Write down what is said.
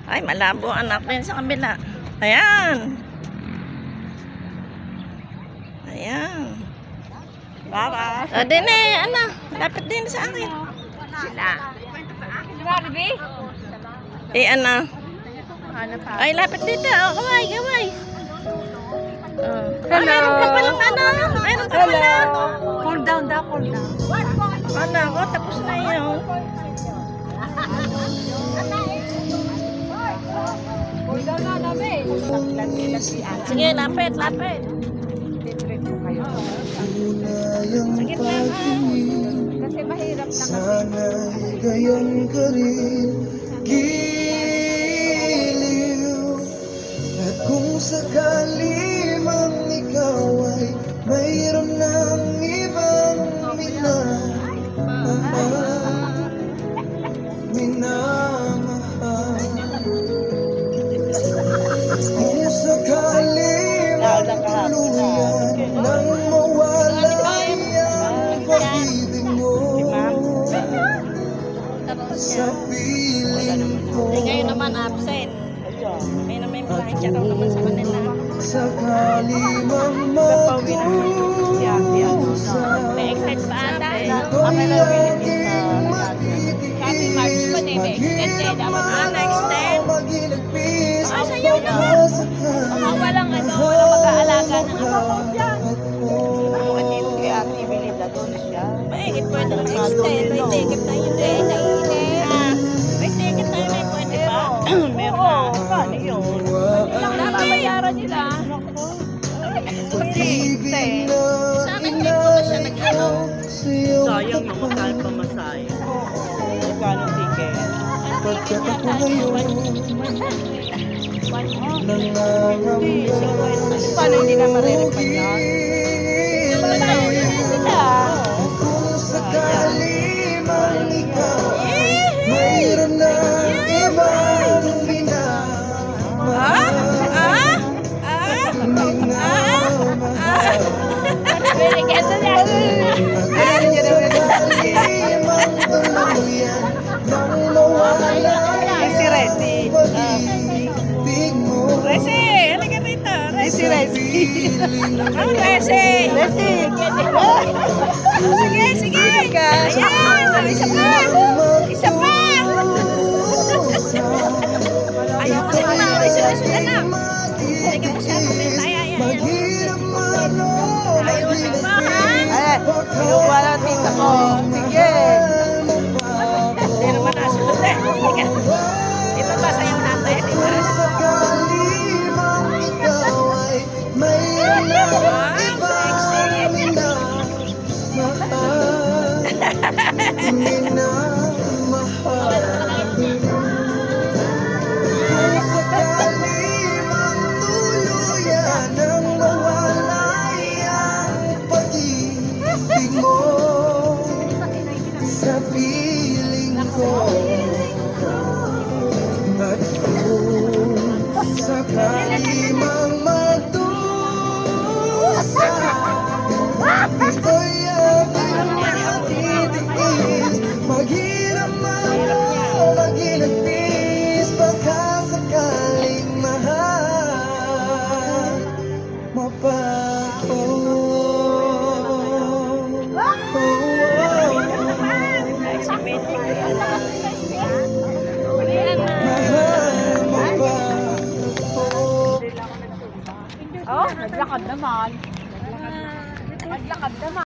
Ay, malabo anak din sa kabila. Ayan. Ayan. Baba. O, din eh, ano, lapit din sa akin. Sila. Sila, Bibi? Eh, ano? Ano pa? Ay, lapit dito. O, kaway, kaway. Hello. Meron ka palang ano? Meron ka palang. Cool down daw, cool down. Ano ako, tapos na yun. Cool down na namin. Sige, lapit, lapit. Sige na. Kasi mahirap na kasi. Sana'y gayon ka rin, giliw. At kung sakali mang ikaw ay mayroon ng ibang minamahal. Kung sakali mang tuluyan nang mawala ang pag-ibig mo sa piling ko, Eh, ngayon naman absent. May na may malaking tsaraw naman sa kanila. sakali mang magdusa, May extend pa ata. ito'y aking Sabi March pa din, may extended. Dapat na-extend. maginagpis Ay, sayaw naman. walang ano, walang mag-aalaga ng Ano dito kay Ate Belinda, doon siya. May pwede na extend. May ticket na yun. May ticket na yun. May pwede pa. Meron na. Paano yun? Ilang nababayaran nila. pag-ibig na Sa akin, hindi ko na siya nag-ano. sayang yung makal pamasahe. Magkano ticket? pagkat ako ngayon nangangamgal Paano hindi na mariripan yan? kung sakali mang ikaw mayroon na ibang minamahal. Binigyan na niya. Resi, Resi. Resi, halika rito. Resi, Resi. Ang Resi. Resi. Sige, sige. Ayan, isa pa. Isa pa. Ayaw ko sa mga isunod anak. Halika pa siya. Ayan. Ayaw sa pa, ha? Pinuha lang tita ko. Sige. Hindi naman nasunod eh. Halika. Ito ba sa'yo natin? Sa piling ko at kung sakali mang magdusa, ito'y aking matitiis. Maghirap man o maginagpis, baka sakaling mahal mapaho. Oh, naglakad naman. Naglakad naman.